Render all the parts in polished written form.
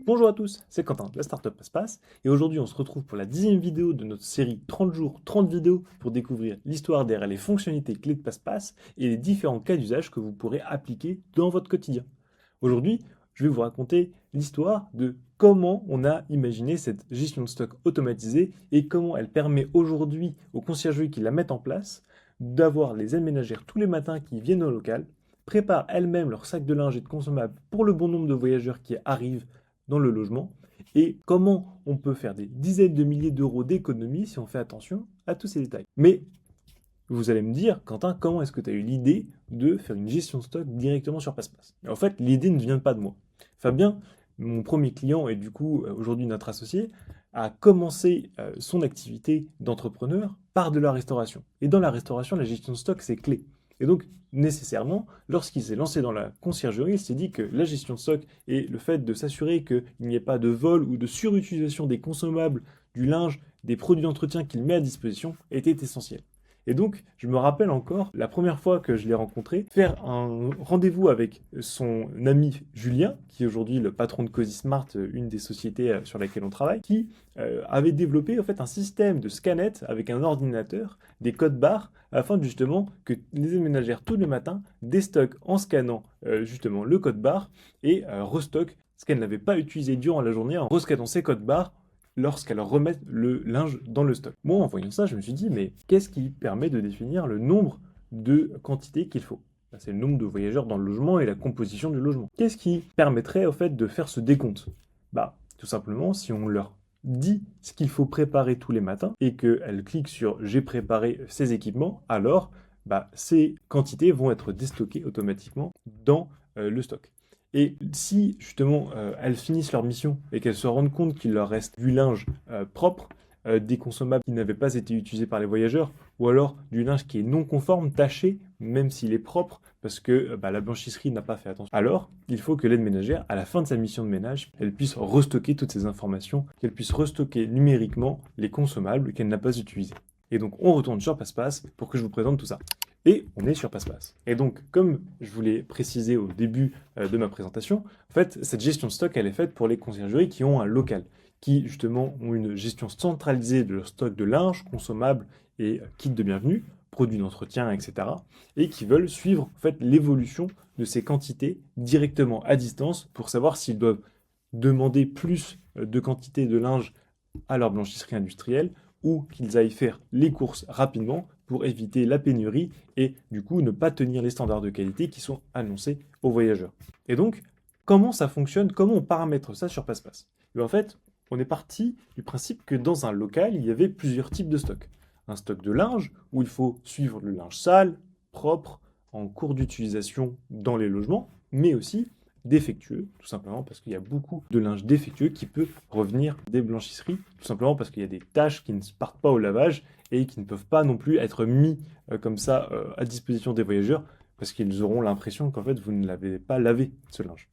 Bonjour à tous, c'est Quentin de la Startup Passe-Passe et aujourd'hui on se retrouve pour la 10e vidéo de notre série 30 jours, 30 vidéos pour découvrir l'histoire derrière les fonctionnalités clés de Passe-Passe et les différents cas d'usage que vous pourrez appliquer dans votre quotidien. Aujourd'hui, je vais vous raconter l'histoire de comment on a imaginé cette gestion de stock automatisée et comment elle permet aujourd'hui aux conciergeries qui la mettent en place d'avoir les aides ménagères tous les matins qui viennent au local, préparent elles-mêmes leur sac de linge et de consommables pour le bon nombre de voyageurs qui arrivent dans le logement et comment on peut faire des dizaines de milliers d'euros d'économies si on fait attention à tous ces détails. Mais vous allez me dire, Quentin, comment est-ce que tu as eu l'idée de faire une gestion de stock directement sur Passe-Passe? En fait, l'idée ne vient pas de moi. Fabien, mon premier client et du coup aujourd'hui notre associé, a commencé son activité d'entrepreneur par de la restauration. Et dans la restauration, la gestion de stock, c'est clé. Et donc, nécessairement, lorsqu'il s'est lancé dans la conciergerie, il s'est dit que la gestion de stock et le fait de s'assurer qu'il n'y ait pas de vol ou de surutilisation des consommables, du linge, des produits d'entretien qu'il met à disposition était essentiel. Et donc, je me rappelle encore, la première fois que je l'ai rencontré, faire un rendez-vous avec son ami Julien, qui est aujourd'hui le patron de Cozy Smart, une des sociétés sur laquelle on travaille, qui avait développé en fait un système de scanette avec un ordinateur, des codes barres, afin justement que les aides ménagères tous les matins déstockent en scannant justement le code barre et restockent ce qu'elles n'avaient pas utilisé durant la journée en rescannant ces codes barres lorsqu'elles remettent le linge dans le stock. Moi, en voyant ça, je me suis dit, mais qu'est-ce qui permet de définir le nombre de quantités qu'il faut? C'est le nombre de voyageurs dans le logement et la composition du logement. Qu'est-ce qui permettrait, au fait, de faire ce décompte? Tout simplement, si on leur dit ce qu'il faut préparer tous les matins et qu'elles cliquent sur « J'ai préparé ces équipements », alors ces quantités vont être déstockées automatiquement dans le stock. Et si justement elles finissent leur mission et qu'elles se rendent compte qu'il leur reste du linge propre, des consommables qui n'avaient pas été utilisés par les voyageurs, ou alors du linge qui est non conforme, taché, même s'il est propre, parce que la blanchisserie n'a pas fait attention. Alors, il faut que l'aide ménagère, à la fin de sa mission de ménage, elle puisse restocker toutes ces informations, qu'elle puisse restocker numériquement les consommables qu'elle n'a pas utilisés. Et donc, on retourne sur Passe-Passe pour que je vous présente tout ça. Et on est sur Passe-Passe. Et donc, comme je vous l'ai précisé au début de ma présentation, en fait, cette gestion de stock, elle est faite pour les conciergeries qui ont un local, qui justement ont une gestion centralisée de leur stock de linge, consommables et kits de bienvenue, produits d'entretien, etc. et qui veulent suivre en fait l'évolution de ces quantités directement à distance pour savoir s'ils doivent demander plus de quantité de linge à leur blanchisserie industrielle ou qu'ils aillent faire les courses rapidement pour éviter la pénurie et du coup ne pas tenir les standards de qualité qui sont annoncés aux voyageurs. Et donc, comment ça fonctionne? Comment on paramètre ça sur Passe-Passe? En fait, on est parti du principe que dans un local, il y avait plusieurs types de stocks. Un stock de linge, où il faut suivre le linge sale, propre, en cours d'utilisation dans les logements, mais aussi défectueux, tout simplement parce qu'il y a beaucoup de linge défectueux qui peut revenir des blanchisseries, tout simplement parce qu'il y a des taches qui ne partent pas au lavage et qui ne peuvent pas non plus être mis comme ça à disposition des voyageurs, parce qu'ils auront l'impression qu'en fait vous ne l'avez pas lavé, ce linge.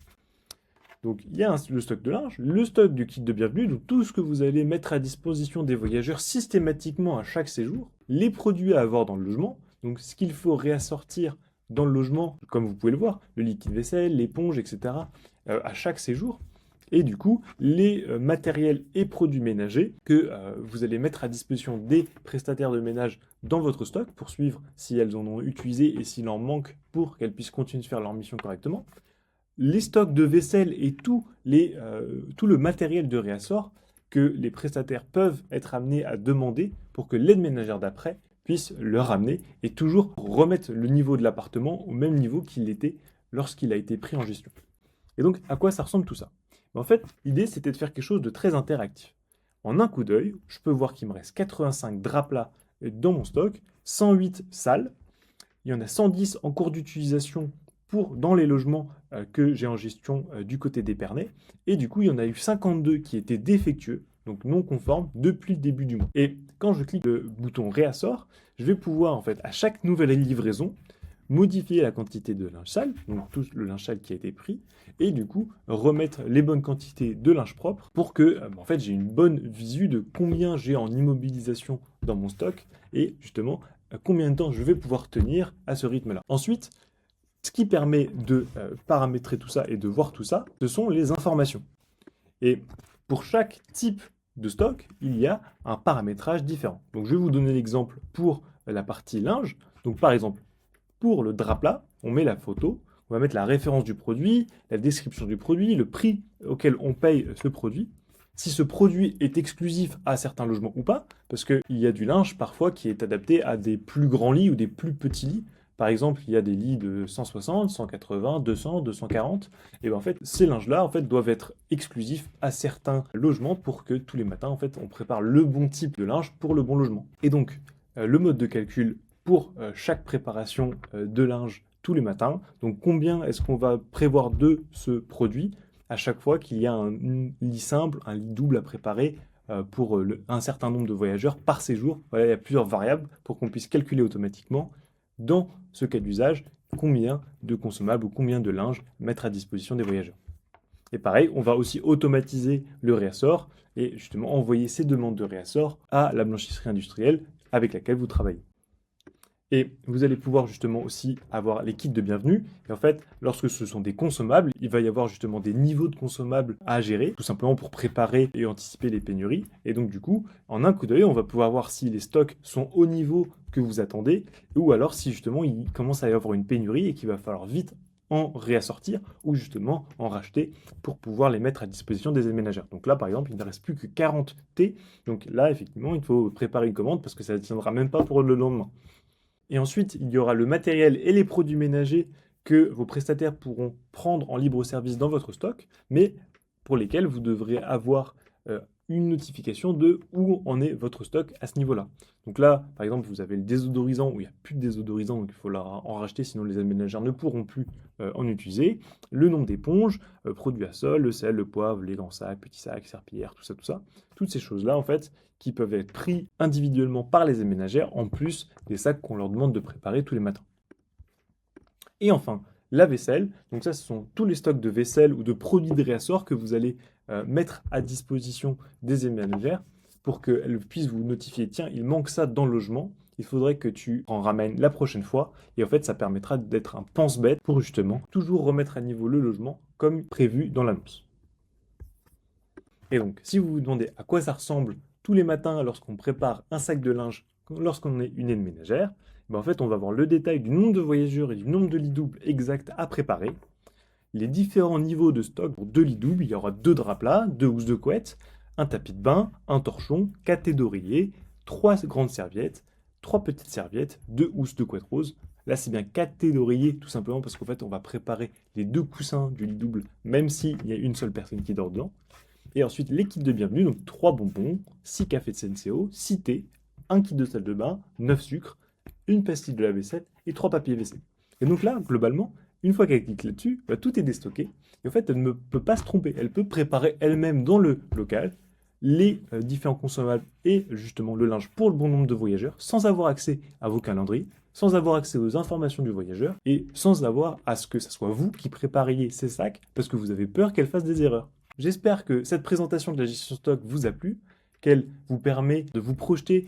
Donc il y a le stock de linge, le stock du kit de bienvenue, donc tout ce que vous allez mettre à disposition des voyageurs systématiquement à chaque séjour, les produits à avoir dans le logement, donc ce qu'il faut réassortir dans le logement, comme vous pouvez le voir, le liquide vaisselle, l'éponge, etc., à chaque séjour, et du coup les matériels et produits ménagers que vous allez mettre à disposition des prestataires de ménage dans votre stock pour suivre si elles en ont utilisé et s'il en manque pour qu'elles puissent continuer de faire leur mission correctement. Les stocks de vaisselle et tout le matériel de réassort que les prestataires peuvent être amenés à demander pour que l'aide ménagère d'après puisse le ramener et toujours remettre le niveau de l'appartement au même niveau qu'il était lorsqu'il a été pris en gestion. Et donc, à quoi ça ressemble tout ça? En fait, l'idée, c'était de faire quelque chose de très interactif. En un coup d'œil, je peux voir qu'il me reste 85 draps plats dans mon stock, 108 sales, il y en a 110 en cours d'utilisation dans les logements que j'ai en gestion du côté d'Épernay. Et du coup, il y en a eu 52 qui étaient défectueux, donc non conformes, depuis le début du mois. Et quand je clique le bouton réassort, je vais pouvoir, en fait, à chaque nouvelle livraison, modifier la quantité de linge sale, donc tout le linge sale qui a été pris, et du coup, remettre les bonnes quantités de linge propre pour que, en fait, j'ai une bonne visu de combien j'ai en immobilisation dans mon stock et justement, combien de temps je vais pouvoir tenir à ce rythme-là. Ensuite, ce qui permet de paramétrer tout ça et de voir tout ça, ce sont les informations. Et pour chaque type de stock, il y a un paramétrage différent. Donc je vais vous donner l'exemple pour la partie linge. Donc par exemple, pour le drap plat, on met la photo, on va mettre la référence du produit, la description du produit, le prix auquel on paye ce produit. Si ce produit est exclusif à certains logements ou pas, parce qu'il y a du linge parfois qui est adapté à des plus grands lits ou des plus petits lits. Par exemple, il y a des lits de 160, 180, 200, 240. Et bien en fait, ces linges-là en fait, doivent être exclusifs à certains logements pour que tous les matins, en fait, on prépare le bon type de linge pour le bon logement. Et donc, le mode de calcul pour chaque préparation de linge tous les matins. Donc combien est-ce qu'on va prévoir de ce produit à chaque fois qu'il y a un lit simple, un lit double à préparer pour un certain nombre de voyageurs par séjour. Voilà, il y a plusieurs variables pour qu'on puisse calculer automatiquement dans ce cas d'usage combien de consommables ou combien de linge mettre à disposition des voyageurs. Et pareil, on va aussi automatiser le réassort et justement envoyer ces demandes de réassort à la blanchisserie industrielle avec laquelle vous travaillez. Et vous allez pouvoir justement aussi avoir les kits de bienvenue. Et en fait, lorsque ce sont des consommables, il va y avoir justement des niveaux de consommables à gérer, tout simplement pour préparer et anticiper les pénuries. Et donc du coup, en un coup d'œil, on va pouvoir voir si les stocks sont au niveau que vous attendez, ou alors si justement il commence à y avoir une pénurie et qu'il va falloir vite en réassortir ou justement en racheter pour pouvoir les mettre à disposition des ménagères. Donc là, par exemple, il ne reste plus que 40 T. Donc là, effectivement, il faut préparer une commande parce que ça ne tiendra même pas pour le lendemain. Et ensuite, il y aura le matériel et les produits ménagers que vos prestataires pourront prendre en libre service dans votre stock, mais pour lesquels vous devrez avoir une notification de où en est votre stock à ce niveau-là. Donc là, par exemple, vous avez le désodorisant où il n'y a plus de désodorisant, donc il faut en racheter, sinon les aménageurs ne pourront plus en utiliser. Le nombre d'éponges, produits à sol, le sel, le poivre, les grands sacs, petits sacs, serpillères, tout ça, tout ça. Toutes ces choses-là, en fait, qui peuvent être pris individuellement par les aménageurs, en plus des sacs qu'on leur demande de préparer tous les matins. Et enfin, la vaisselle. Donc ça, ce sont tous les stocks de vaisselle ou de produits de réassort que vous allez mettre à disposition des aménageurs pour qu'elles puissent vous notifier, tiens, il manque ça dans le logement, il faudrait que tu en ramènes la prochaine fois. Et en fait, ça permettra d'être un pense-bête pour justement toujours remettre à niveau le logement comme prévu dans l'annonce. Et donc, si vous vous demandez à quoi ça ressemble tous les matins lorsqu'on prépare un sac de linge, lorsqu'on est une aide ménagère, ben en fait, on va voir le détail du nombre de voyageurs et du nombre de lits doubles exacts à préparer, les différents niveaux de stock pour 2 lits doubles, il y aura 2 draps plats, 2 housses de couette, un tapis de bain, un torchon, 4 thés d'oreiller, 3 grandes serviettes, 3 petites serviettes, 2 housses de couette rose. Là, c'est bien 4 thés d'oreiller, tout simplement parce qu'en fait, on va préparer les 2 coussins du lit double, même s'il y a une seule personne qui dort dedans. Et ensuite, les kits de bienvenue, donc 3 bonbons, 6 cafés de Senseo, 6 thés, un kit de salle de bain, 9 sucres, une pastille de la vaisselle et 3 papiers WC. Et donc là, globalement, une fois qu'elle clique là-dessus, bah, tout est déstocké. Et en fait, elle ne peut pas se tromper. Elle peut préparer elle-même dans le local les différents consommables et justement le linge pour le bon nombre de voyageurs sans avoir accès à vos calendriers, sans avoir accès aux informations du voyageur et sans avoir à ce que ce soit vous qui prépariez ces sacs parce que vous avez peur qu'elle fasse des erreurs. J'espère que cette présentation de la gestion stock vous a plu, qu'elle vous permet de vous projeter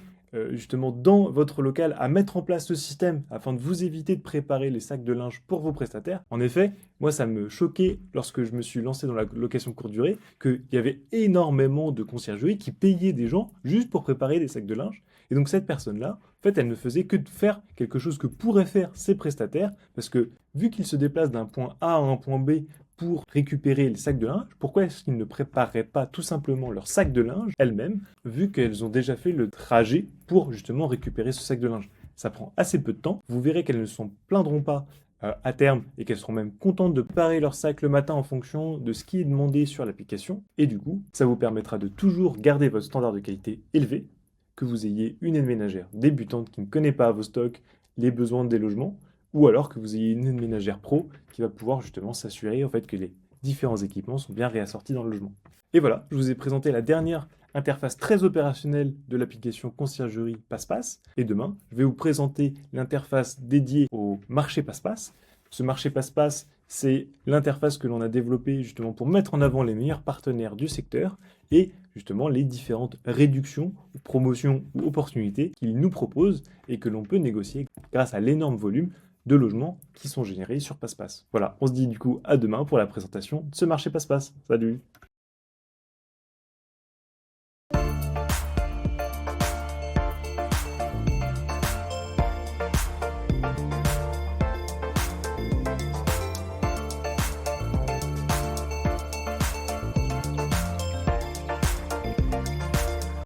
justement dans votre local à mettre en place ce système afin de vous éviter de préparer les sacs de linge pour vos prestataires. En effet, moi ça me choquait lorsque je me suis lancé dans la location courte durée qu'il y avait énormément de conciergeries qui payaient des gens juste pour préparer des sacs de linge. Et donc cette personne-là, en fait, elle ne faisait que de faire quelque chose que pourraient faire ses prestataires parce que vu qu'ils se déplacent d'un point A à un point B pour récupérer les sacs de linge, pourquoi est-ce qu'ils ne prépareraient pas tout simplement leur sac de linge elles-mêmes, vu qu'elles ont déjà fait le trajet pour justement récupérer ce sac de linge? Ça prend assez peu de temps. Vous verrez qu'elles ne s'en plaindront pas à terme et qu'elles seront même contentes de préparer leur sac le matin en fonction de ce qui est demandé sur l'application. Et du coup, ça vous permettra de toujours garder votre standard de qualité élevé, que vous ayez une aide ménagère débutante qui ne connaît pas vos stocks, les besoins des logements, ou alors que vous ayez une aide ménagère pro qui va pouvoir justement s'assurer en fait que les différents équipements sont bien réassortis dans le logement. Et voilà, je vous ai présenté la dernière interface très opérationnelle de l'application Conciergerie Passe-Passe. Et demain, je vais vous présenter l'interface dédiée au marché Passe-Passe. Ce marché Passe-Passe, c'est l'interface que l'on a développée justement pour mettre en avant les meilleurs partenaires du secteur et justement les différentes réductions, promotions ou opportunités qu'ils nous proposent et que l'on peut négocier grâce à l'énorme volume de logements qui sont générés sur Passe-Passe. Voilà, on se dit du coup à demain pour la présentation de ce marché Passe-Passe. Salut!